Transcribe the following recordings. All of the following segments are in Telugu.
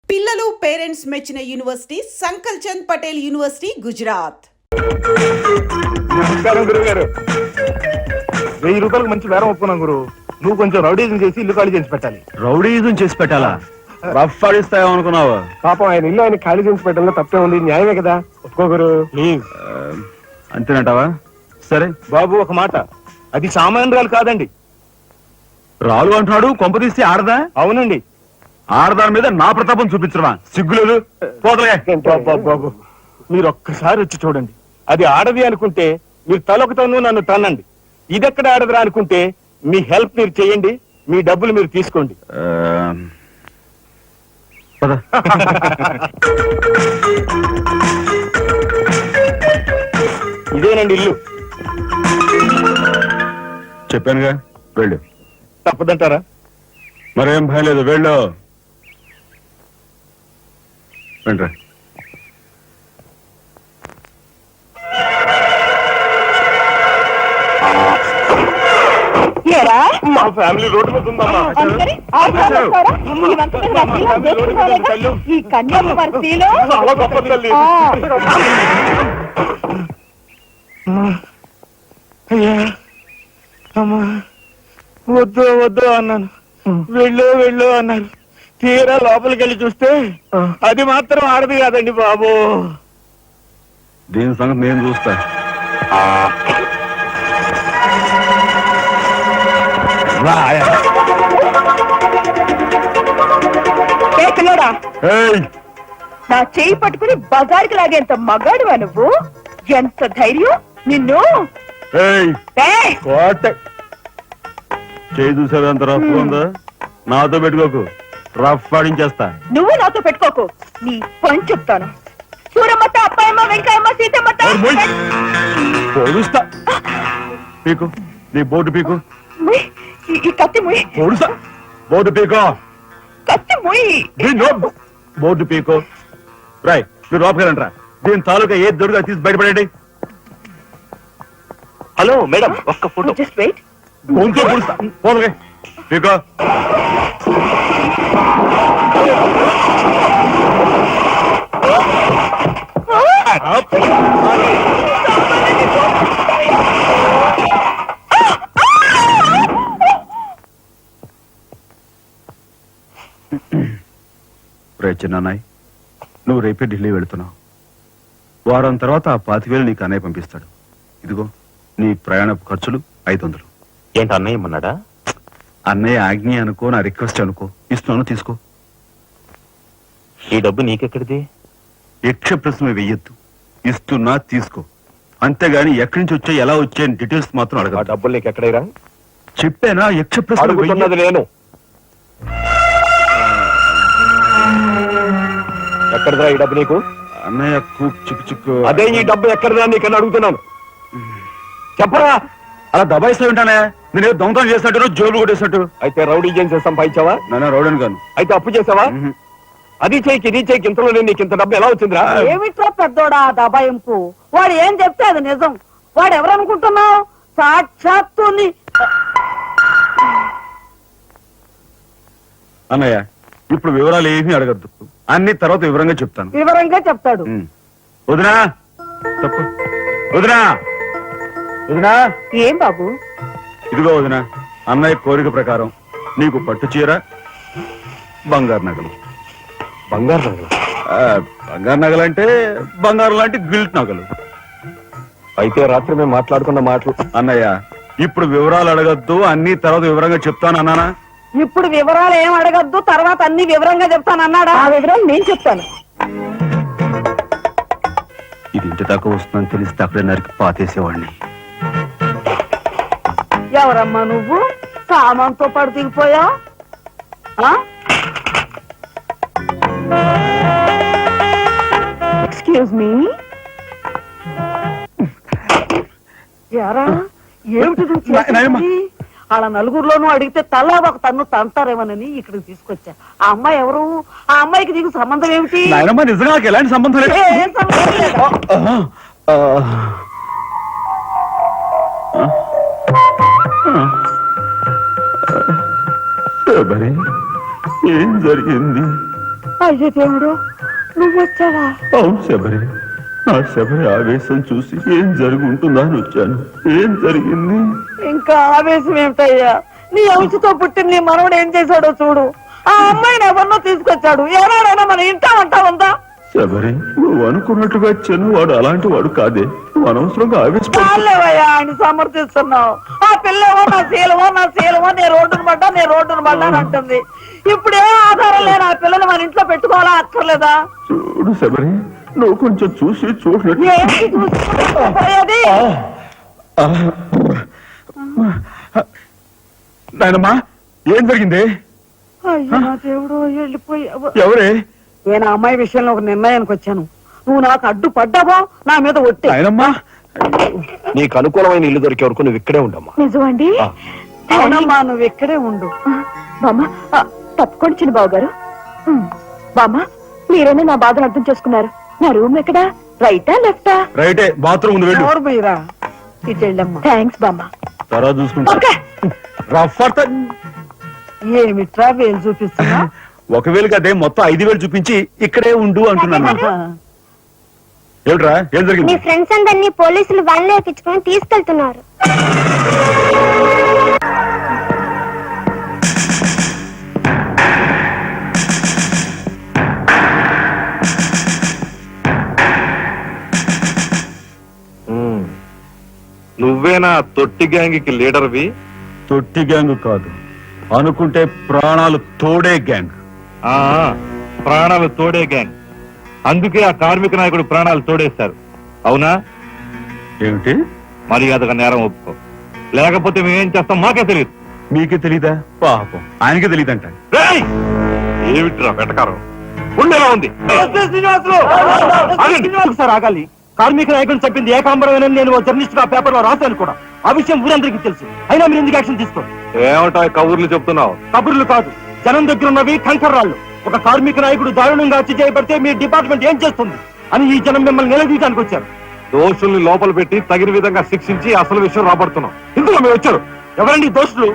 పిల్లలు పేరెంట్స్ మెచ్చిన యూనివర్సిటీ సంకల్ చంద్ పటేల్ యూనివర్సిటీ గుజరాత్. నమస్కారం గురువు గారు. 1000 రూపాయలకు మంచి బేరం ఒప్పుకున్నాం గురు. నువ్వు కొంచెం రౌడీజం చేసి ఇల్లు ఖాళీ చేసి పెట్టాలి. రౌడీజం చేసి పెట్టాలా? రఫ్ ఆడిస్తాయో అనుకున్నావా? పాపం ఆయన ఇల్లు ఆయన ఖాళీ చేసి పెట్టడంలో తప్పే ఉంది. న్యాయమే కదా, ఒప్పుకో గురు ప్లీజ్. అంతేనంటావా? సరే బాబు, ఒక మాట, అది సామాన్యురాలు కాదండి. రాలు అంటున్నాడు. కొంప తీస్తే ఆడదా? అవునండి. ఆడదాని మీద నా ప్రతాపం చూపించడమా? సిగ్గులేదు. పోతలే. బాబు, మీరు ఒక్కసారి వచ్చి చూడండి. అది ఆడది అనుకుంటే మీరు తలొకతోనూ నన్ను తన్నండి. ఇదెక్కడ ఆడదురా అనుకుంటే మీ హెల్ప్ మీరు చేయండి, మీ డబ్బులు మీరు తీసుకోండి. ఇదేనండి ఇల్లు. చెప్పానుగా, వెళ్ళు. తప్పదంటారా? మరేం భయం లేదు, వెళ్ళు. వెంట్రా. మా ఫ్యామిలీ రోడ్డు మీద ఉందమ్మా. ఈ కన్యాకుమారిలో గొప్ప తల్లి. అయ్యా, అమ్మా, వద్దు వద్దు అన్నాను, వెళ్ళు వెళ్ళు అన్నారు. తీరా లోపలికి వెళ్ళి చూస్తే అది మాత్రం ఆడది కాదండి బాబు. దీని సంగతి నేను చూస్తా. నా చేయి పట్టుకుని బజార్కి లాగేంత మగాడువా నువ్వు? ఎంత ధైర్యం నిన్ను! చేయి చూసారు అంత రఫ్ ఉందా? నాతో పెట్టుకోకు, రఫ్ ఆడించేస్తా. నువ్వు నాతో పెట్టుకోకు, నీ పని చెప్తాను. సూరమ్మత, అప్పాయమ్మ, వెంకయ్యమ్మ, సీతమ్మత పొడుస్తా. పీకు, నీ బోటు పీకు. ఈ కత్తి ముయ్. పొడుస్తా. బోటు పీకో. కత్తి ముయ్. బోటు పీకో. రాయ్, మీరు లోపలిరా. దీని తాలూకా ఏది దొరుకుతా తీసి బయటపడండి. హలో మేడం, ఒక్క ఫోటో. Just wait. గొంతు పొడుస్తా. పోలే పీకో. చిన్నాయ్, నువ్వు రేపే ఢిల్లీ వెళుతున్నావు. వారం తర్వాత ఆ 25,000 నీకు అన్నయ్య పంపిస్తాడు. ఇదిగో నీ ప్రయాణ ఖర్చులు 500. ఏంటి అన్నయ్య ఏమన్నాడా? అన్నయ్య ఆజ్ఞ అనుకో, నా రిక్వెస్ట్ అనుకో. ఇస్తున్నాను, తీసుకో. ఈ డబ్బు నీకెక్కడిది? యక్ష ప్రశ్న వెయ్యొద్దు. ఇస్తున్నా, తీసుకో. అంతేగాని ఎక్కడి నుంచి వచ్చాయి, ఎలా వచ్చాయని డీటెయిల్స్ మాత్రం అడగ. డబ్బులు నీకు ఎక్కడైరా? చెప్పానా? యక్ష ప్రశ్న నేను ఎక్కడదా ఈ డబ్బు నీకు? అన్నయ్య చిక్కు చిక్కు. అదే ఈ డబ్బు ఎక్కడదా నీకని అడుగుతున్నాను. చెప్పరా? అలా దబాయిస్తా ఉంటానే. నేను దొంగతనం చేసినట్టు, జోబులు కొట్టేసినట్టు. అయితే రౌడీ చేసి సంపాదించావా? నాన్న రౌడీని కాను. అయితే అప్పు చేసావా? అది చేయికి ఇది చేయికి ఇంతలో నీకు ఇంత డబ్బు ఎలా వచ్చిందిరా? ఏమిట్రా పెద్దోడా దబాయింపు? వాడు ఏం చెప్తే అది నిజం. వాడు ఎవరనుకుంటున్నావు? సాక్షాత్తు అన్నయ్య, ఇప్పుడు వివరాలు ఏమీ అడగద్దు. అన్ని తర్వాత వివరంగా చెప్తాను. వివరంగా చెప్తాడు. వదినా, తప్పు. వదినా, వదినా. ఏం బాబు? ఇదిగో వదినా, అన్నయ్య కోరిక ప్రకారం నీకు పట్టు చీర, బంగారు నగలు. బంగారు నగలు? బంగారు నగలు అంటే బంగారు లాంటి గిల్ట్ నగలు. అయితే రాత్రి మేము మాట్లాడుకున్న మాటలు. అన్నయ్య, ఇప్పుడు వివరాలు అడగద్దు, అన్ని తర్వాత వివరంగా చెప్తాను అన్నానా? ఇప్పుడు వివరాలు ఏం అడగద్దు, తర్వాత అన్ని వివరంగా చెప్తాను అన్నాడా? ఆ వివరాలు నేను చెప్తాను. ఇది ఇంటి దాకా వస్తుందని తెలిస్తే అక్కడే నరికి పాతేసేవాడిని. ఎవరమ్మా నువ్వు? సామాన్తో పాటు దిగిపోయా? Excuse me. ఏమిటి అలా నలుగురిలోనూ అడిగితే తలా ఒక తన్ను తంటారేమోనని ఇక్కడికి తీసుకొచ్చా. ఆ అమ్మాయి ఎవరు? ఆ అమ్మాయికి నీకు సంబంధం ఏమిటి? నిజంగా నాకు ఎలాంటి సంబంధం లేదు. ఏం జరిగింది? అయ్యో దేవుడు, నువ్వు వచ్చావా? అవును శబరి, ఆ శబరి ఆవేశం చూసి ఏం జరిగి ఉంటుందా అని వచ్చాను. ఏం జరిగింది? ఇంకా ఆవేశం ఏమిటయ్యా? నీ అంశతో పుట్టిన నీ మనవడు ఏం చేశాడో చూడు. ఆ అమ్మాయిని ఎవరినో తీసుకొచ్చాడు. ఎవరైనా మన ఇంటా అంటా ఉందా? శబరి, నువ్వు అనుకున్నట్టుగా చెను వాడు అలాంటి వాడు కాదే. నువ్వు అనవసరంగా ఆవేశపడు. చాలేవయ్యా ఆయన సమర్థిస్తున్నావు. ఆ పిల్లవో నా శీలమో నేను రోడ్డును పడ్డా అని అంటుంది. ఇప్పుడు ఏ ఆధారం లేని ఆ పిల్లని మన ఇంట్లో పెట్టుకోవాలా అక్కర్లేదా? చూడు శబరి, నువ్వు కొంచెం చూసి చూసినట్టు. ఏంటి చూసుకోపోయేది? నాయనమ్మా, ఏం జరిగింది? అయ్యో నా దేవుడు, వెళ్ళిపోయావు. ఎవరే? నేను ఆ అమ్మాయి విషయంలో ఒక నిర్ణయానికి వచ్చాను. నువ్వు నాకు అడ్డు పడ్డావో నా మీద ఒట్టి. నాయనమ్మా, నీకు అనుకూలమైన ఇల్లు దొరికే వరకు నువ్వు ఇక్కడే ఉండమ్మా. నిజమండి? అవునమ్మా, నువ్వు ఇక్కడే ఉండు. బామ్మ, తప్పుకోండి చిన్న బాబు గారు. బామ్మ, మీరైనా నా బాధను అర్థం చేసుకున్నారు. నా రూమ్ ఎక్కడా? రైటా లెఫ్టా? రైటే, బాత్రూమ్ ఉంది, వెళ్ళు. ఎవరు మీరా? ఇటు వెళ్ళమ్మా. థ్యాంక్స్ బామ్మ. తర్వాత చూసుకుంటా. ఏమిట్రా వేలు చూపిస్తున్నా? ఒకవేళ కదే మొత్తం 5,000 చూపించి ఇక్కడే ఉండు అంటున్నాను. ఏమిట్రా, ఏం మీ జరిగింది? ఫ్రెండ్స్ అందరినీ పోలీసులు వ్యాన్లో ఎక్కించుకొని తీసుకెళ్తున్నారు. నువ్వేనా తొట్టి గ్యాంగ్కి లీడర్వి? తొట్టి గ్యాంగ్ కాదు, అనుకుంటే ప్రాణాలు తోడే గ్యాంగ్. ప్రాణాలు తోడే గ్యాంగ్. అందుకే ఆ కార్మిక నాయకుడు ప్రాణాలు తోడేశారు. అవునా? ఏమిటి? మర్యాదగా నేరం ఒప్పుకో, లేకపోతే మేమేం చేస్తాం మాకే తెలియదు. మీకే తెలీదా? పాపం ఆయనకే తెలియదంట. ఏమిట్రా వెటకారం? ఉండేలా ఉంది. సార్ ఆగాలి. కార్మిక నాయకులు చెప్పింది ఏకాంబరమేనని నేను జర్నలిస్ట్ గా పేపర్ లో రాశాను కూడా. ఆ విషయం ఊరందరికీ తెలుసు. అయినా మీరు ఎందుకు యాక్షన్ తీసుకోండి? ఏమిటా కబుర్లు చెప్తున్నావు? కబుర్లు కాదు, జనం దగ్గర ఉన్నవి కంకర్రాళ్ళు. ఒక కార్మిక నాయకుడు దారుణంగా హత్య చేయబడితే మీ డిపార్ట్మెంట్ ఏం చేస్తుంది అని ఈ జనం మిమ్మల్ని నిలదీయడానికి వచ్చారు. దోషుల్ని లోపల పెట్టి తగిన విధంగా శిక్షించి అసలు విషయం రాబడుతున్నాం. ఇందులో మీరు వచ్చారు. ఎవరండి దోషులు?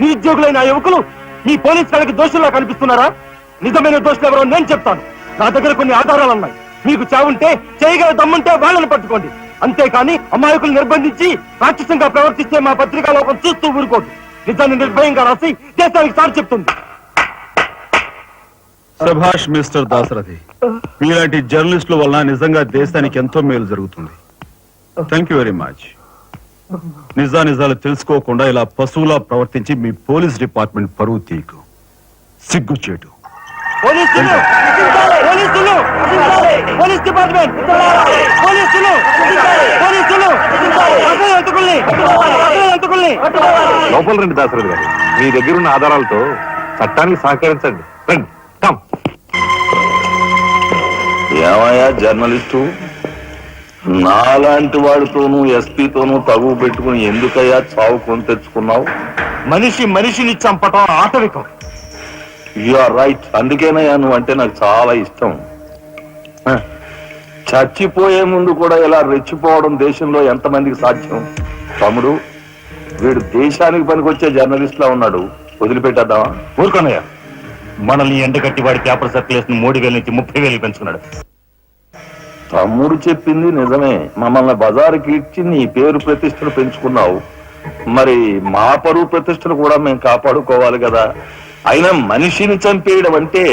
నిరుద్యోగులైన ఆ యువకులు మీ పోలీస్ వాళ్ళకి దోషుల్లా కనిపిస్తున్నారా? నిజమైన దోషులు ఎవరో నేను చెప్తాను. నా దగ్గర కొన్ని ఆధారాలు ఉన్నాయి. మీకు చావుంటే చేయగల దమ్ముంటే వాళ్ళని పట్టుకోండి. అంతేకాని అమాయకులు నిర్బంధించి రాక్షసంగా ప్రవర్తిస్తే మా పత్రికా లోపం చూస్తూ ఊరుకోదు. నిజాన్ని నిర్భయంగా రాసి దేశానికి సార్ చెప్తుంది. సభాష్ మిస్టర్ దాసరథి, మీలాంటి జర్నలిస్టుల వలన నిజంగా దేశానికి ఎంతో మేలు జరుగుతుంది. Thank you very much. నిజాలు తెలుసుకోకుండా ఇలా పశువులా ప్రవర్తించి మీ పోలీస్ డిపార్ట్మెంట్ పరువు తీకు. సిగ్గుచేటు. పోలీసులు, పోలీసులు, పోలీస్ డిపార్ట్మెంట్, పోలీసులు, పోలీసులు, లోపల రండి దాసరథి గారు. మీ దగ్గర ఉన్న ఆధారాలతో చట్టానికి సహకరించండి. రండి, కమ్. ఏమయ్యా జర్నలిస్టు, నాలాంటి వాడితోనూ ఎస్పీతోనూ తగువ పెట్టుకుని ఎందుకయ్యా చావు కొని తెచ్చుకున్నావు? మనిషిని చంపటం ఆటవికం. You are right. అందుకేనయ్యా నువ్వు అంటే నాకు చాలా ఇష్టం. చచ్చిపోయే ముందు కూడా ఇలా రెచ్చిపోవడం దేశంలో ఎంతమందికి సాధ్యం? తమ్ముడు, వీడు దేశానికి పనికొచ్చే జర్నలిస్ట్ లా ఉన్నాడు. వదిలిపెట్టేద్దామా? ఊరుకోనయ్యా, మనల్ని ఎండగట్టి వాడి పేపర్ సర్క్యులేషన్ 3,000 నుంచి 30,000 పెంచుకున్నాడు. తమ్ముడు చెప్పింది నిజమే. మమ్మల్ని బజారుకి ఇచ్చి నీ పేరు ప్రతిష్టలు పెంచుకున్నావు. మరి మా పరువు ప్రతిష్టలు కూడా మేము కాపాడుకోవాలి కదా. అయినా మనిషిని చంపేయడం అంటే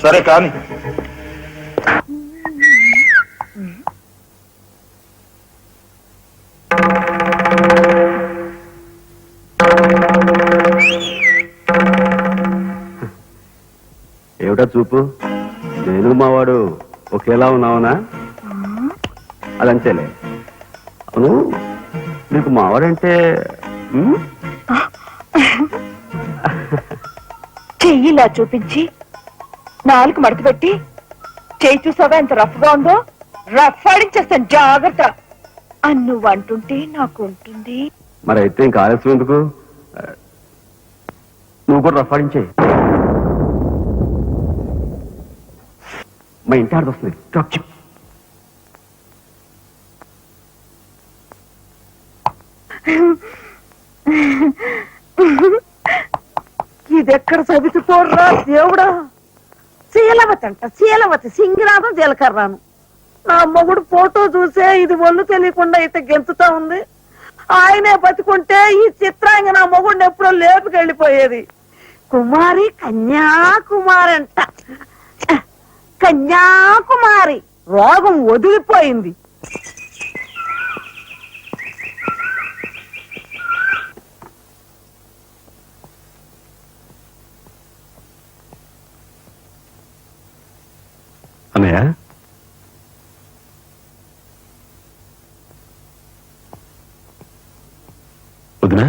సరే కాని. ఏమిటా చూపు? నేను మావాడు ఒకేలా ఉన్నావునా? అదంతేలే. అవును, నీకు మావాడంటే చెయ్యిలా చూపించి నాలుగు మడత పెట్టి చెయ్యి చూసావా ఎంత రఫ్ గా ఉందో? రఫ్ ఆడించేస్తాను, జాగ్రత్త అని నువ్వు అంటుంటే నాకు ఉంటుంది. మరి అయితే ఇంకా ఆలస్యం ఎందుకు? నువ్వు కూడా రఫాడించే. మా ఇంటి ఆడదొస్తుంది. ఇదెక్కడ చదివిపోర్రా? దేవుడా దేవుడా, శీలవతి అంట, శీలవతి, సింగినాథం జీలకర్రాను. నా మొగుడు ఫోటో చూసే ఇది ఒళ్ళు తెలియకుండా అయితే గెంతుతా ఉంది. ఆయనే బతుకుంటే ఈ చిత్రాంగ నా మొగుడిని ఎప్పుడో లేపుకెళ్ళిపోయేది. కుమారి, కన్యాకుమారి అంట, కన్యాకుమారి. రోగం వదిలిపోయింది. అన్నయ్య, వదినా,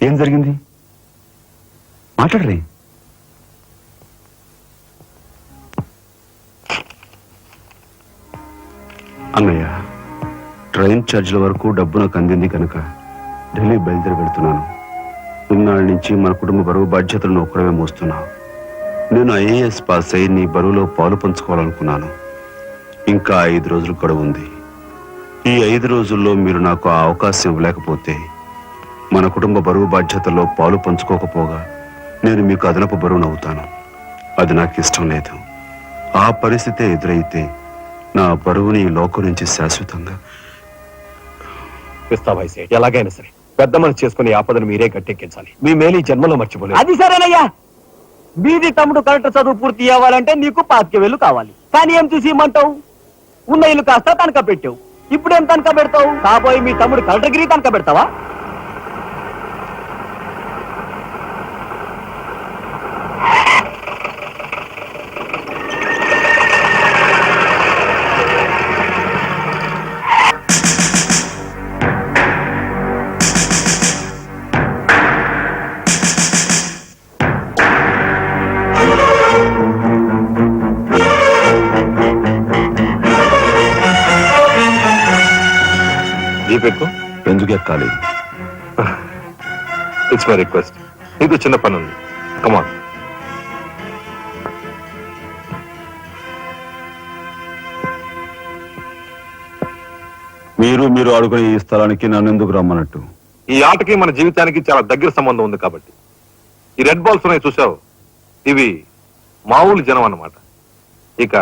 ఏం జరిగింది? మాట్లాడరే. అన్నయ్య, ట్రైన్ ఛార్జీల వరకు డబ్బు నాకు అందింది కనుక ఢిల్లీ బయలుదేరి వెళ్తున్నాను. ఇన్నాళ్ళ నుంచి మన కుటుంబ బరువు బాధ్యతలను ఒక్కడమే మోస్తున్నావు. నేను ఐఏఎస్ పాస్ అయి నీ బరువులో పాలు పంచుకోవాలనుకున్నాను. ఇంకా 5 రోజులు గడువు ఉంది. ఈ 5 రోజుల్లో మీరు నాకు ఆ అవకాశం ఇవ్వలేకపోతే మన కుటుంబ బరువు బాధ్యతల్లో పాలు పంచుకోకపోగా నేను మీకు అదనపు బరువునవుతాను. అది నాకు ఇష్టం లేదు. ఆ పరిస్థితే ఎదురైతే నా బరువుని ఈ లోకం నుంచి శాశ్వతంగా ఇస్తావైసే, ఎలాగైనా సరే పెద్ద మనసు చేసుకుని ఆపదను మీరే గట్టెక్కించాలి. మీ మేలు ఈ జన్మలో మర్చిపోలేదు. అది సరేనయ్యా. మీది తమ్ముడు కరెక్ట్ చదువు పూర్తి అవ్వాలంటే నీకు 25,000 కావాలి. కానీ ఏం చూసి ఇమ్మంటావు? ఉన్న ఇల్లు కాస్త తనక పెట్టావు. ఇప్పుడేం తనక పెడతావు? కాబోయే మీ తమ్ముడు కలెక్టర్గిరి తనక పెడతావా? దీపెక్కు, ఎందుకు ఎక్కాలి? It's my request. నీకు చిన్న పని ఉంది. కమాన్. మీరు ఆడుకునే ఈ స్థలానికి నన్ను ఎందుకు రమ్మన్నట్టు? ఈ ఆటకి మన జీవితానికి చాలా దగ్గర సంబంధం ఉంది కాబట్టి. ఈ రెడ్ బాల్స్ ఉన్నాయి చూసావు, ఇవి మామూలు జనం అన్నమాట. ఇక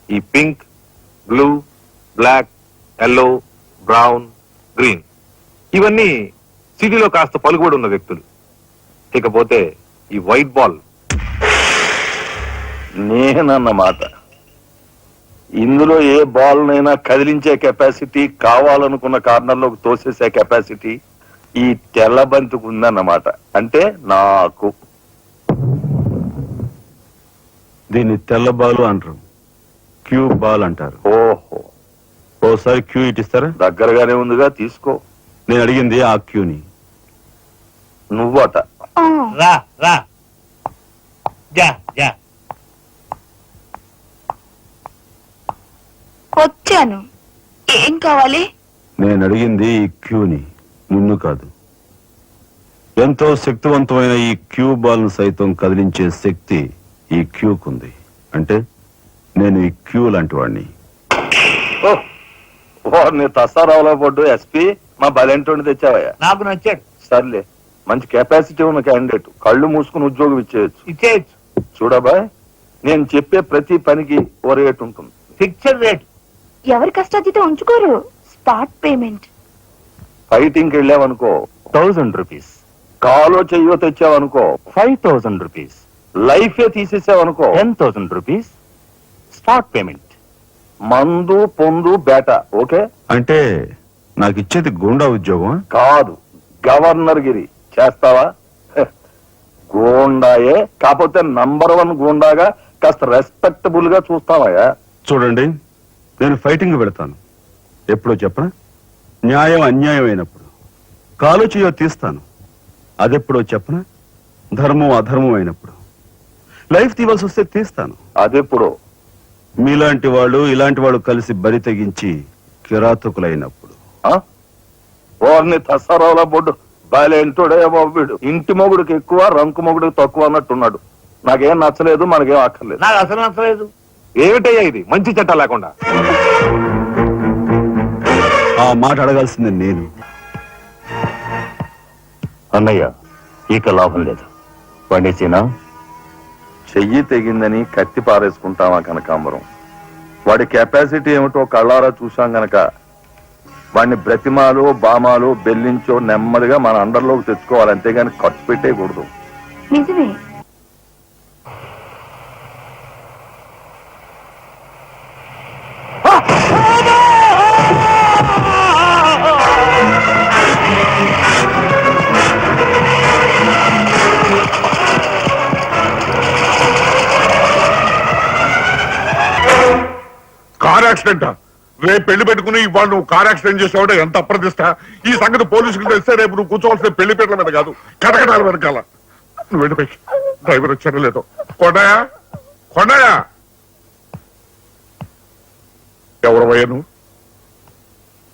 ఈ pink, blue, black, yellow, brown, green ఇవన్నీ సిటీలో కాస్త పలుకుబడి ఉన్న వ్యక్తులు. ఇకపోతే ఈ వైట్ బాల్ నేనన్నమాట. ఇందులో ఏ బాల్ నైనా కదిలించే కెపాసిటీ, కావాలనుకున్న కార్నర్లోకి తోసేసే కెపాసిటీ ఈ తెల్ల బంతికి ఉందన్నమాట. అంటే నాకు. దీన్ని తెల్ల బాలు అంటారు, క్యూ బాల్ అంటారు. ఓహో, ఓసారి క్యూ ఇటిస్తారా? దగ్గరగానే ఉందిగా, తీసుకో. నేను అడిగింది ఆ క్యూని. నువ్వట. రా రా, జా జా. వచ్చాను. ఏం కావాలి? నేను అడిగింది ఈ క్యూని, నిన్ను కాదు. ఎంతో శక్తివంతమైన ఈ క్యూ బాల్ ను సైతం కదిలించే శక్తి ఈ క్యూకుంది. అంటే నేను ఈ క్యూ లాంటి వాడిని. వారిని తసారావులో పడ్డు ఎస్పీ మా బలెంటోని తెచ్చావయ్యా. నాకు నచ్చాడు. సర్లే, మంచి కెపాసిటీ ఉన్న క్యాండిడేట్. కళ్ళు మూసుకుని ఉద్యోగం ఇచ్చేయచ్చు. ఇచ్చేయచ్చు. చూడబాయ్, నేను చెప్పే ప్రతి పనికి ఓ రేట్ ఉంటుంది. Fixed rate. ఎవరి కష్టాతీత ఉంచుకోరు. Spot payment. ఫైటింగ్కి వెళ్ళావనుకో 1000 రూపీస్, కాలో చెయ్యో తెచ్చావనుకో 5000 రూపీస్, లైఫే తీసేసావనుకో 10,000 రూపీస్ స్పాట్ పేమెంట్. మందు పొందు బేట. ఓకే? అంటే నాకు ఇచ్చేది గూండా ఉద్యోగం? కాదు, గవర్నర్ గిరి. చేస్తావా? గూండాయే, కాకపోతే నంబర్ 1 గూండాగా కాస్త రెస్పెక్టబుల్ గా చూస్తావయ్యా. చూడండి, నేను ఫైటింగ్ పెడతాను. ఎప్పుడో చెప్పనా? న్యాయం అన్యాయం అయినప్పుడు. కాలు చేయో తీస్తాను. అదెప్పుడో చెప్పనా? ధర్మం అధర్మం అయినప్పుడు. లైఫ్ తీవాల్సి వస్తే తీస్తాను. అదెప్పుడు? మీలాంటి వాళ్ళు ఇలాంటి వాళ్ళు కలిసి బరి తెగించి కిరాతకులైనప్పుడు. వారిని తసరావుల బొడ్డు బాలేంటోడే బాబు వీడు. ఇంటి మొగుడికి ఎక్కువ, రంకు మొగుడికి తక్కువ అన్నట్టున్నాడు. నాకేం నచ్చలేదు, మనకేం అక్కర్లేదు. నాకు అసలు నచ్చలేదు. ఏమిటయ్యా ఇది మంచి చట్టం లేకుండా? ఆ మాట అడగాల్సింది నేను. అన్నయ్య, ఇక లాభం లేదు. పండేసినా చెయ్యి తెగిందని కత్తి పారేసుకుంటామా కనకాంబరం? వాడి కెపాసిటీ ఏమిటో కళ్ళారా చూసాం గనక వాడిని బ్రతిమాలో బామాలో బెల్లించో నెమ్మదిగా మన అండర్లోకి తెచ్చుకోవాలి, అంతేగాని ఖర్చు పెట్టేయకూడదు. నిజమే. కార్ యాక్సిడెంట్ రేపు పెళ్లి పెట్టుకుని ఇవాళ నువ్వు కార్ యాక్సిడెంట్ చేసావు, ఎంత అప్రదిష్ట! ఈ సంగతి పోలీసులకు తెలిస్తే రేపు నువ్వు కూర్చోవలసిన పెళ్లి పీటల మీద కాదు, కటకటాల వెనకాల. నువ్వు వెళ్ళిపోయి డ్రైవర్ వచ్చాడో లేదో. కొండయా, కొండయా, ఎవరు పోయా నువ్వు?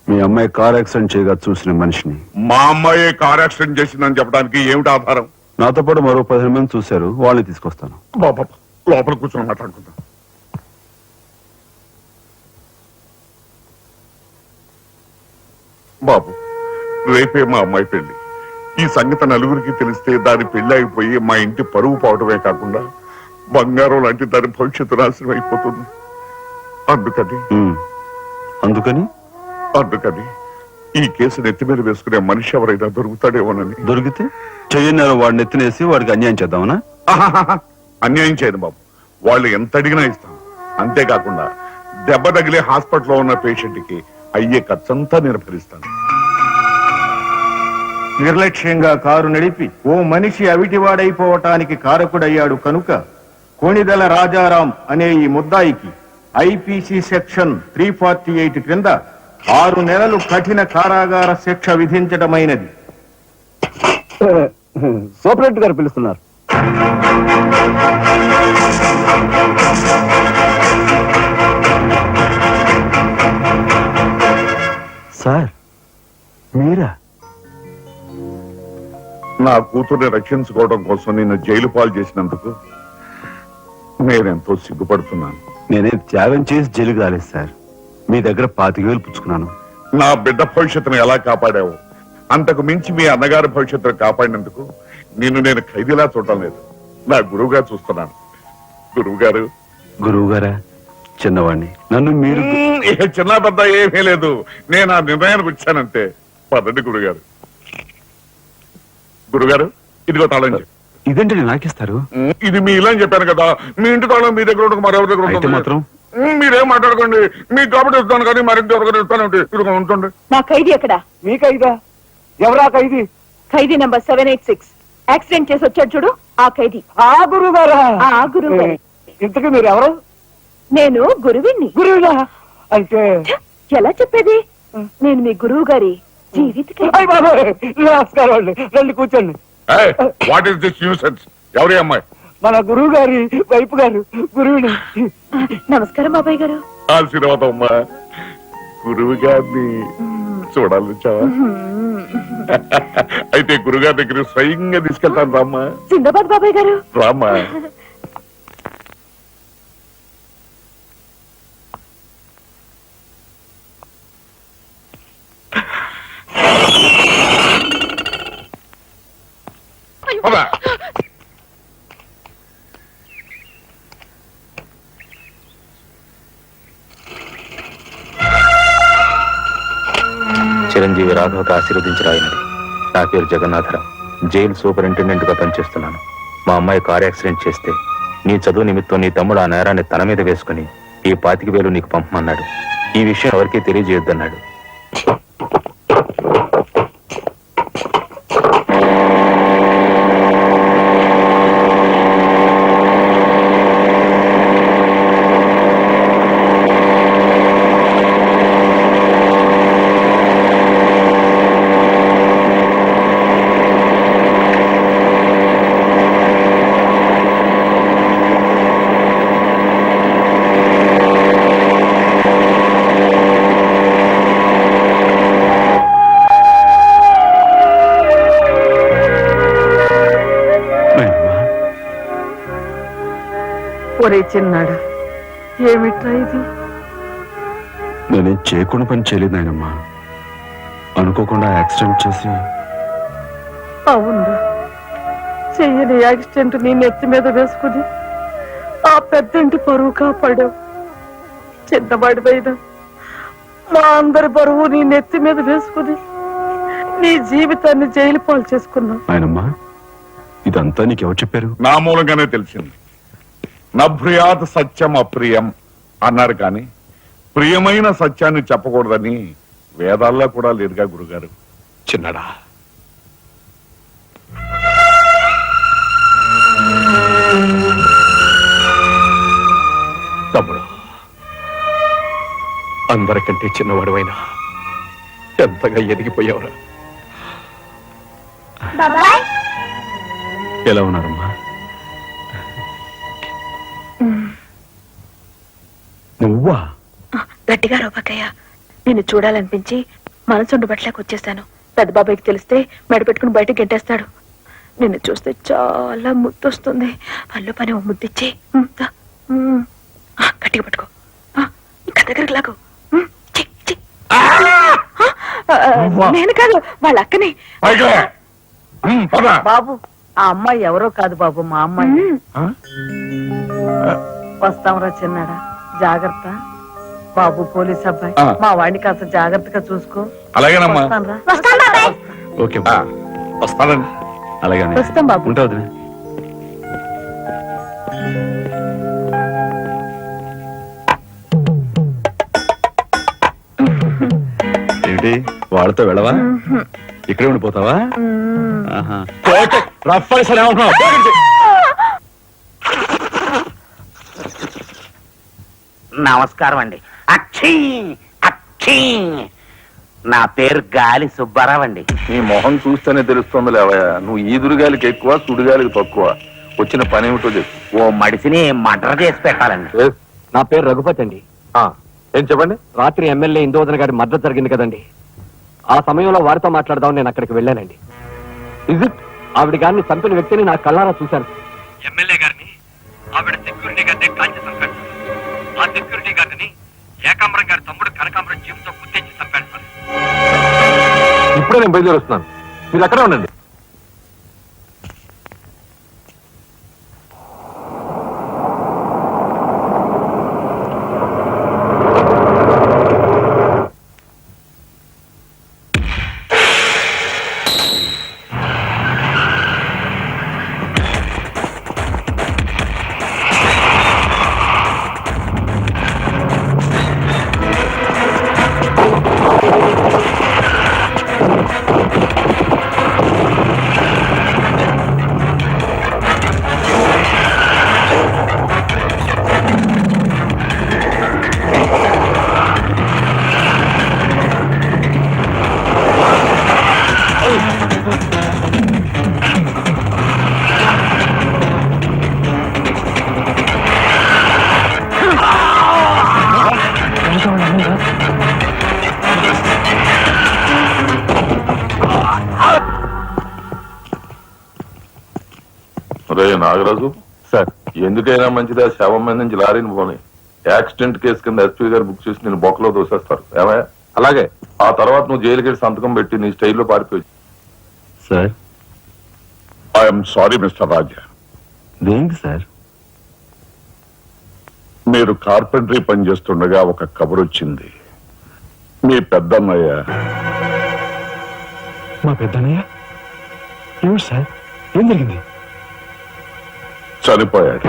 మీ అమ్మాయి కార్ యాక్సిడెంట్ చేయగా చూసిన మనిషిని. మా అమ్మాయి కార్ యాక్సిడెంట్ చేసిందని చెప్పడానికి ఏమిటి ఆధారం? నాతో పాటు మరో 15 మంది చూశారు, వాళ్ళని తీసుకొస్తాను. బాబా లోపల కూర్చొని మాట్లాడుకుందాం. బాబు, రేపే మా అమ్మాయి పెళ్లి. ఈ సంగతి నలుగురికి తెలిస్తే దాని పెళ్లి అయిపోయి మా ఇంటి పరువు పోవటమే కాకుండా బంగారం లాంటి దాని భవిష్యత్తు నాశనం అయిపోతుంది. అందుకని ఈ కేసు నెత్తి మీద వేసుకునే మనిషి ఎవరైనా దొరుకుతాడేమోనని. దొరికితే చెయ్యని వాడిని ఎత్తినేసి వాడికి అన్యాయం చేద్దామనా? అన్యాయం చేయను బాబు, వాళ్ళు ఎంత అడిగినా ఇస్తాం. అంతేకాకుండా దెబ్బ తగిలే హాస్పిటల్లో ఉన్న పేషెంట్ కి అయ్యే ఖర్చంతా నేను భరిస్తాను. నిర్లక్ష్యంగా కారు నడిపి ఓ మనిషి అవిటివాడైపోవటానికి కారకుడయ్యాడు కనుక కోణిదెల రాజారాం అనే ఈ ముద్దాయికి ఐపీసీ సెక్షన్ 348 క్రింద 6 నెలలు కఠిన కారాగార శిక్ష విధించడమైనది. సూపరింటెండెంట్ గారు పిలుస్తున్నారు. సార్ మీరా? నా కూతుర్ని రక్షించుకోవడం కోసం నిన్ను జైలు పాలు చేసినందుకు నేనెంతో సిగ్గుపడుతున్నాను. నేనే త్యాగం చేసి జైలుకి రాలేదు సార్, మీ దగ్గర 25,000 పుచ్చుకున్నాను. నా బిడ్డ భవిష్యత్తును ఎలా కాపాడావు, అంతకు మించి మీ అన్నగారి భవిష్యత్తును కాపాడినందుకు నిన్ను నేను ఖైదీలా చూడటం లేదు, నా గురువుగా చూస్తున్నాను. గురువు గారా? చిన్నవాణ్ణి, నన్ను మీరు చిన్న పెద్ద ఏమీ లేదు, నేను ఆ నిర్ణయానికి వచ్చానంతే. పదండి గురుగారు, ఇదిగో తాళం. ఇదేంటి నాకిస్తారు? ఇది మీ ఇలా అని చెప్పాను కదా, మీ ఇంటి తాళం మీ దగ్గర ఉండక మరెవరి దగ్గర ఉంటుంది మాత్రం. మీరేం మాట్లాడుకోండి, మీకు కాబట్టి ఇస్తాను కానీ మరింటి ఎవరికైనా ఇస్తాను. ఇదిగో ఉంటుంది. నా ఖైదీ ఎక్కడ? మీ ఖైదా? ఎవరా ఖైదీ? ఖైదీ నంబర్ 786. యాక్సిడెంట్ చేసి వచ్చాడు చూడు, ఆ ఖైదీ. ఆ గురువు గారా? ఆ గురువు గారు. ఇంతకీ మీరు ఎవరు? నేను గురువిని. గురువుగా అంటే ఎలా చెప్పేది? నేను మీ గురువు గారి జీవిత నమస్కారం అండి, రండి కూర్చోండి. What is this nuisance? ఎవరి అమ్మాయి? మన గురువు గారి వైపు గారు గురువుని. నమస్కారం బాబాయ్ గారు. ఆశీర్వాదం అమ్మా. గురువు గారిని చూడాలొచ్చావా? అయితే గురుగారి దగ్గర స్వయంగా తీసుకెళ్తాను రామ్మా. జిందాబాద్ బాబాయ్ గారు. రామ్మా. చిరంజీవి రాఘవకు ఆశీర్వదించరాయినది. నా పేరు జగన్నాథరావు, జైలు సూపరింటెండెంట్ గా పనిచేస్తున్నాను. మా అమ్మాయి కార్ యాక్సిడెంట్ చేస్తే నీ చదువు నిమిత్తం నీ తమ్ముడు ఆ నేరాన్ని తన మీద వేసుకుని ఈ 25,000 నీకు పంపమన్నాడు. ఈ విషయం ఎవరికీ తెలియజేయొద్దన్నాడు. ఒరే చిన్నాడా, ఏమిట్రా ఇది? నేనేం చేయకుండా పని చేయలేదు నాయనమ్మా, అనుకోకుండా యాక్సిడెంట్ చేసి. అవును, చెయ్యని యాక్సిడెంట్ నీ నెత్తి మీద వేసుకుని పెద్దంటి పరువు కాపాడావు. చిన్నవాడి పైన మా అందరి బరువు నీ నెత్తి మీద వేసుకుని నీ జీవితాన్ని జైలు పాలు చేసుకున్నావు. ఆయనమ్మా ఇదంతా నీకెవరు చెప్పారు? నా మూలంగానే తెలిసింది. నభ్రియాత్ సత్యం అప్రియం అన్నారు కానీ ప్రియమైన సత్యాన్ని చెప్పకూడదని వేదాల్లో కూడా లేదుగా గురుగారు. చిన్నడా, తమ్ముడు, అందరికంటే చిన్నవాడువైనా ఎంతగా ఎదిగిపోయావురా. బాబాయ్ ఎలా ఉన్నారమ్మా? నువ్వా? గట్టిగా రోబకయ్య, నిన్ను చూడాలనిపించి మనసుండు బట్లేకి వచ్చేసాను. పెద్ద బాబాయ్కి తెలిస్తే మెడ పెట్టుకుని బయటకు గెంటేస్తాడు. నిన్ను చూస్తే చాలా ముద్దొస్తుంది. పళ్ళు పని ఓ ముద్దిచ్చి గట్టిగా పట్టుకో. ఇంకా దగ్గరికి లాగు. చి, చి. నేను కాదు, వాళ్ళ అక్కని. బాబు ఆ అమ్మాయి ఎవరో కాదు బాబు, మా అమ్మాయి. వస్తాంరా చిన్నాడా, జాగ్రత్త. బాబు పోలీస్ అబ్బాయి, మా వాడిని కాస్త జాగ్రత్తగా చూసుకో. అలాగేనమ్మా. వస్తానురా. వస్తాం బాబాయ్. ఓకే వస్తానండి. అలాగే వస్తాం బాబు. ఉంటా వదినా. ఏమిటి వాళ్ళతో వెళ్ళవా? ఇక్కడే ఉండిపోతావా? ఆహా. రఫ్ అని సరే ఏమంటున్నావు? నమస్కారం అండి. అక్షీ అక్షీ, నా పేరు గాలి సుబ్బారావు అండి. నీ మొహం చూస్తేనే తెలుస్తుంది లేవయ్యా, నువ్వు ఈదురుగాలికి ఎక్కువ సుడిగాలికి తక్కువ. వచ్చిన పని ఏమిటో చెప్పు. ఓ మడిసిని మర్డర్ చేసి పెట్టాలండి. నా పేరు రఘుపతి అండి. ఏం చెప్పండి. రాత్రి ఎమ్మెల్యే ఇందోదన గారి మర్డర్ జరిగింది కదండి. ఆ సమయంలో వారితో మాట్లాడదాం నేను అక్కడికి వెళ్ళానండి. ఆవిడ గారిని చంపిన వ్యక్తిని నా కళ్ళారా చూశాను. ఎమ్మెల్యే గారిని ఆవిడ సెక్యూరిటీ గారిని కాల్చి చంపాడు. ఆ సెక్యూరిటీ గారిని ఏకాంబరం గారి తమ్ముడు కనకాంబరం జీవితం గుర్తించి చంపాడు సార్. ఇప్పుడే నేను బయలుదేరి వస్తున్నాను, మీరు అక్కడే ఉండండి. రే నాగరాజు సార్, ఎందుకైనా మంచిదా శవం మీద నుంచి లారీని పోనీ. యాక్సిడెంట్ కేసు కింద ఎస్పీ గారు బుక్ చేసి నేను బొక్కలో దోసేస్తారు. ఏమయ్యా? అలాగే. ఆ తర్వాత నువ్వు జైలుకి వెళ్ళి సంతకం పెట్టి నీ స్టైల్లో పారిపోయి. సార్, ఐఎమ్ సారీ మిస్టర్ రాజా. దేనికి సార్? మీరు కార్పెంటరీ పని చేస్తుండగా ఒక కబురు వచ్చింది. మీ పెద్దన్నయ్య. మా పెద్దన్నయ్య? ఏమిటి సార్, ఏం జరిగింది? చనిపోయాడు.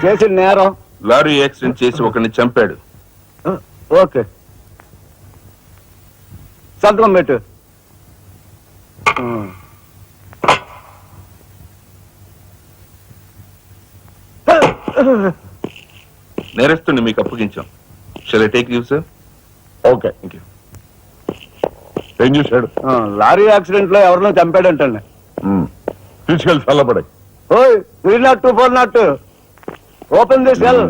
చేసిన నేరం లారీ యాక్సిడెంట్ చేసి ఒకరిని చంపాడు. ఓకే, సంతకం పెట్టు. నేరస్తుని మీకు అప్పగించాం. Shall I take you sir? Okay, thank you. ఏం చూశాడు? లారీ యాక్సిడెంట్ లో ఎవరినో చంపాడంటండి. తీసుకెళ్ళి చల్లబడాయి. ఓయ్ 302 402 open the cell.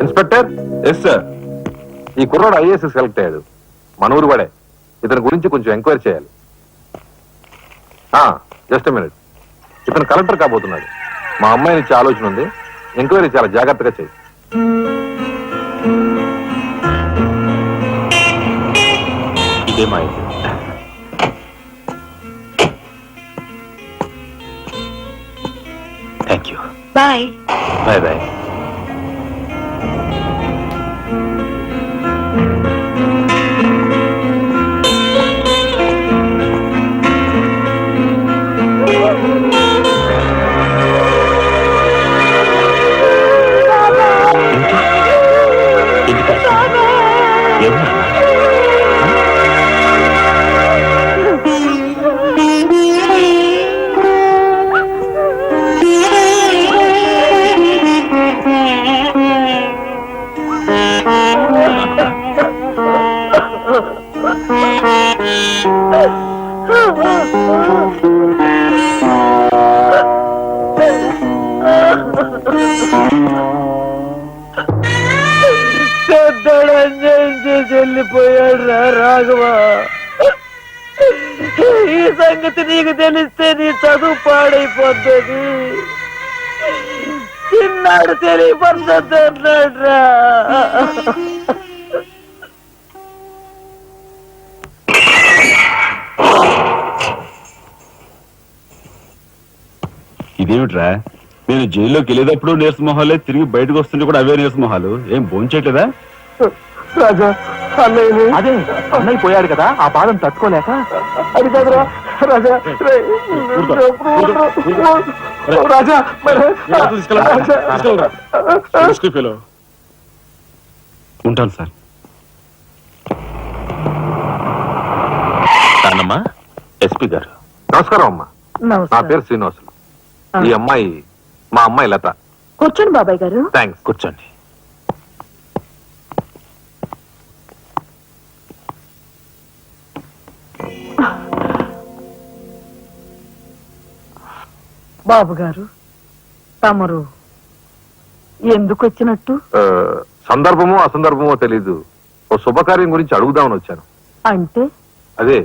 Inspector. Yes sir. ఈ కుర్రాడు ఐఏఎస్ సెలెక్ట్ అయ్యాడు, మన ఊరు వాడే. ఇతని గురించి కొంచెం ఎంక్వైరీ చేయాలి. Just minute. ఇతను కలెక్టర్ కాబోతున్నాడు. మా అమ్మాయిని ఇచ్చే ఆలోచన ఉంది. ఎంక్వైరీ చాలా జాగ్రత్తగా చేయి. ఇదే మా ఇంటి. Thank you. Bye. Bye bye. వెళ్ళిపోయాడు రా రాఘవ. ఈ సంగతి నీకు తెలిస్తే నీ చదువు పాడైపోతుంది. చిన్నాడు తెలియపరచొద్దన్నాడు రా. ఇదేమిట్రా, నేను జైల్లోకి వెళ్ళేటప్పుడు నీరసమొహాలే, తిరిగి బయటకు వస్తుంటే కూడా అవే నీరసమొహాలు. ఏం భోంచేయట్లేదా? రాజా అన్నయ్య. అదే అన్నయ్య పోయాడు కదా, ఆ బాధను తట్టుకోలేక. అది కాదురా రాజా. రాజా ఉంటాను సార్. నాన్నమ్మా, ఎస్పీ గారు నమస్కారం అమ్మా. నా పేరు శ్రీనివాసులు. ఈ అమ్మాయి మా అమ్మాయి లత. కూర్చోండి బాబాయ్ గారు. థ్యాంక్స్. కూర్చోండి. బాబు గారు, తమరు ఎందుకు వచ్చినట్టు? సందర్భమో అసందర్భమో తెలీదు, ఓ శుభకార్యం గురించి అడుగుదామని వచ్చాను. అంటే అదే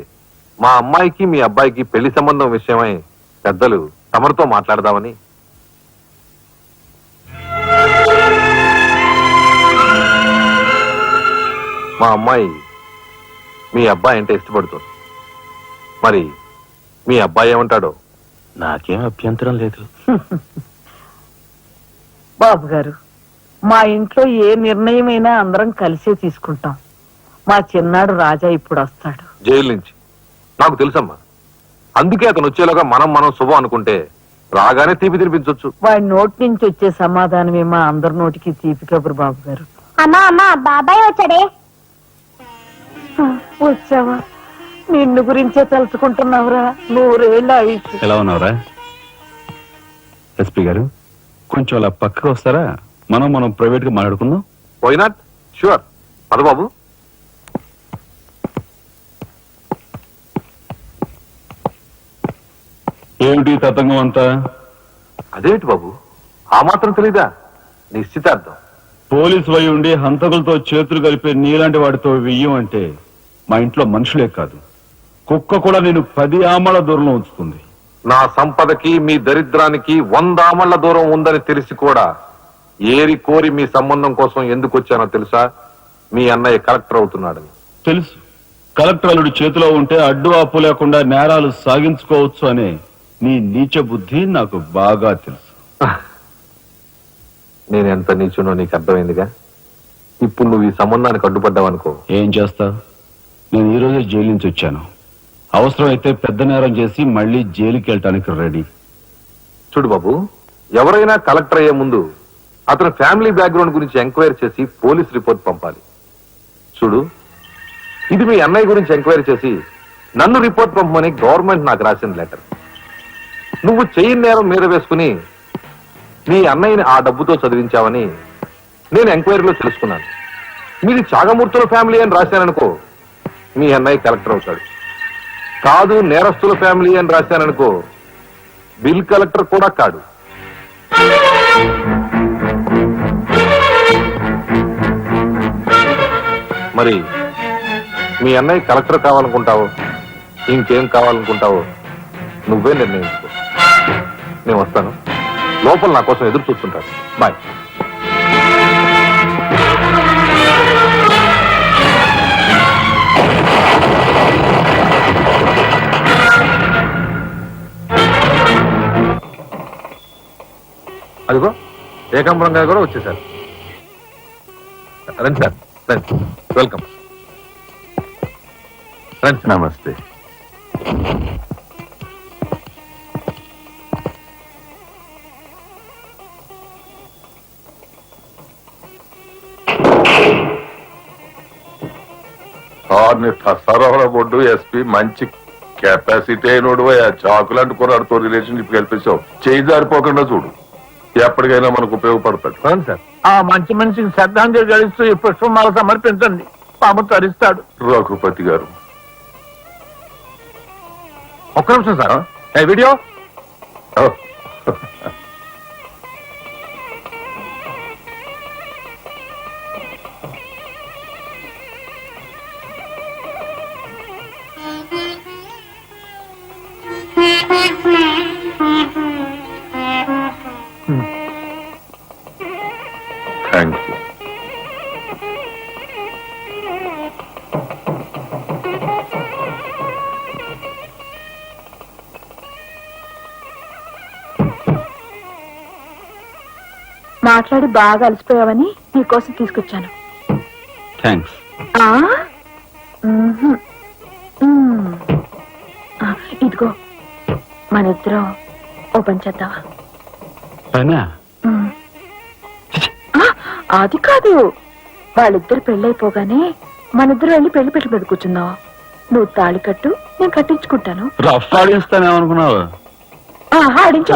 మా అమ్మాయికి మీ అబ్బాయికి పెళ్లి సంబంధం విషయమై పెద్దలు తమరితో మాట్లాడదామని. మా అమ్మాయి మీ అబ్బాయి అంటే ఇష్టపడుతుంది. మరి మీ అబ్బాయి ఏమంటాడో? నాకేం అభ్యంతరం లేదు. బాబు గారు, మా ఇంట్లో ఏ నిర్ణయమైనా అందరం కలిసే తీసుకుంటాం. మా చిన్నాడు రాజా ఇప్పుడు వస్తాడు జైలు నుంచి. నాకు తెలుసమ్మా, అందుకే అతను వచ్చేలాగా మనం శుభం అనుకుంటే రాగానే తీపి తినిపించవచ్చు. వాడి నోటి నుంచి వచ్చే సమాధానమే మా అందరి నోటికి తీపి కబురు. బాబు గారు, అమ్మా అమ్మా బాబాయ్ వచ్చాడే. వచ్చావా? నిన్ను గురించే తెలుసుకుంటున్నావురా. 100 ఏళ్ళ ఆయుష్. ఎలా ఉన్నావురా ఎస్పీ గారు? కొంచెం అలా పక్కకు వస్తారా? మనం ప్రైవేట్ గా మాట్లాడుకుందాం. Why not? షూర్. పద బాబు. ఏమిటి తతంగం అంతా? అదేమిటి బాబు, ఆ మాత్రం తెలీదా? నిశ్చితార్థం. పోలీసు వై ఉండి హంతకులతో చేతులు కలిపే నీలాంటి వాడితో వెయ్యం అంటే మా ఇంట్లో మనుషులే కాదు, కుక్క కూడా నేను 10 ఆమల దూరంలో ఉంచుతుంది. నా సంపదకి మీ దరిద్రానికి 100 ఆమళ్ల దూరం ఉందని తెలిసి కూడా ఏరి కోరి మీ సంబంధం కోసం ఎందుకు వచ్చానో తెలుసా? మీ అన్నయ్య కలెక్టర్ అవుతున్నాడని. తెలుసు. కలెక్టర్ అల్లుడి చేతిలో ఉంటే అడ్డు ఆపు లేకుండా నేరాలు సాగించుకోవచ్చు అనే నీ నీచ బుద్ధి నాకు బాగా తెలుసు. నేను ఎంత నీచునో నీకు అర్థమైందిగా. ఇప్పుడు నువ్వు ఈ సంబంధానికి అడ్డుపడ్డావనుకో. ఏం చేస్తావు? నేను ఈ రోజే జైలు నుంచి వచ్చాను. అవసరమైతే పెద్ద నేరం చేసి మళ్ళీ జైలుకి వెళ్ళటానికి రెడీ. చూడు బాబు, ఎవరైనా కలెక్టర్ అయ్యే ముందు అతని ఫ్యామిలీ బ్యాక్గ్రౌండ్ గురించి ఎంక్వైరీ చేసి పోలీస్ రిపోర్ట్ పంపాలి. చూడు, ఇది మీ అన్నయ్య గురించి ఎంక్వైరీ చేసి నన్ను రిపోర్ట్ పంపమని గవర్నమెంట్ నాకు రాసిన లెటర్. నువ్వు చెయ్యి నేరం మీద వేసుకుని మీ అన్నయ్యని ఆ డబ్బుతో చదివించావని నేను ఎంక్వైరీలో తెలుసుకున్నాను. మీది చాగమూర్తుల ఫ్యామిలీ అని రాశాననుకో, మీ అన్నయ్య కలెక్టర్ అవుతాడు. కాదు నేరస్తుల ఫ్యామిలీ అని రాశాననుకో, బిల్ కలెక్టర్ కూడా కాడు. మరి మీ అన్నయ్య కలెక్టర్ కావాలనుకుంటావో ఇంకేం కావాలనుకుంటావో నువ్వే నిర్ణయించుకో. నేను వస్తాను. లోపల నా కోసం ఎదురు చూస్తుంటాను. బాయ్. అదిగో ఏకాంబరం గారు కూడా వచ్చేసారు. రండి సార్, రండి. వెల్కమ్. రండి. నమస్తే. సరవర బొడ్డు ఎస్పీ మంచి కెపాసిటీ అయినోడు. చాకులు అంటుకున్నాడుతో రిలేషన్షిప్ కల్పించావు. చేయి జారిపోకుండా చూడు, ఎప్పటికైనా మనకు ఉపయోగపడతాడు. రండి సార్. ఆ మంచి మనిషికి శ్రద్ధాంజలి గడిస్తూ ఈ పుష్పమాల సమర్పించండి. పాము తరిస్తాడు. రఘుపతి గారు, ఒక్క నిమిషం సార్. Video thank you. మాట్లాడి బాగా అలసిపోయావని నీకోసం తీసుకొచ్చాను. థ్యాంక్స్. ఆ? మ్మ్హ్మ్. మ్మ్. ఆ, ఇదిగో మన ఇద్దరం ఓ పని చేద్దావా? పనా? మ్మ్. ఆ, అది కాదు, వాళ్ళిద్దరు పెళ్ళైపోగానే మనిద్దరు వెళ్ళి పెళ్లి పెట్టి మీద కూర్చుందాం. నువ్వు తాళి కట్టు, నేను కట్టించుకుంటాను. రఫ్ ఆడిస్తానేమనుకున్నావు? ఆడించు.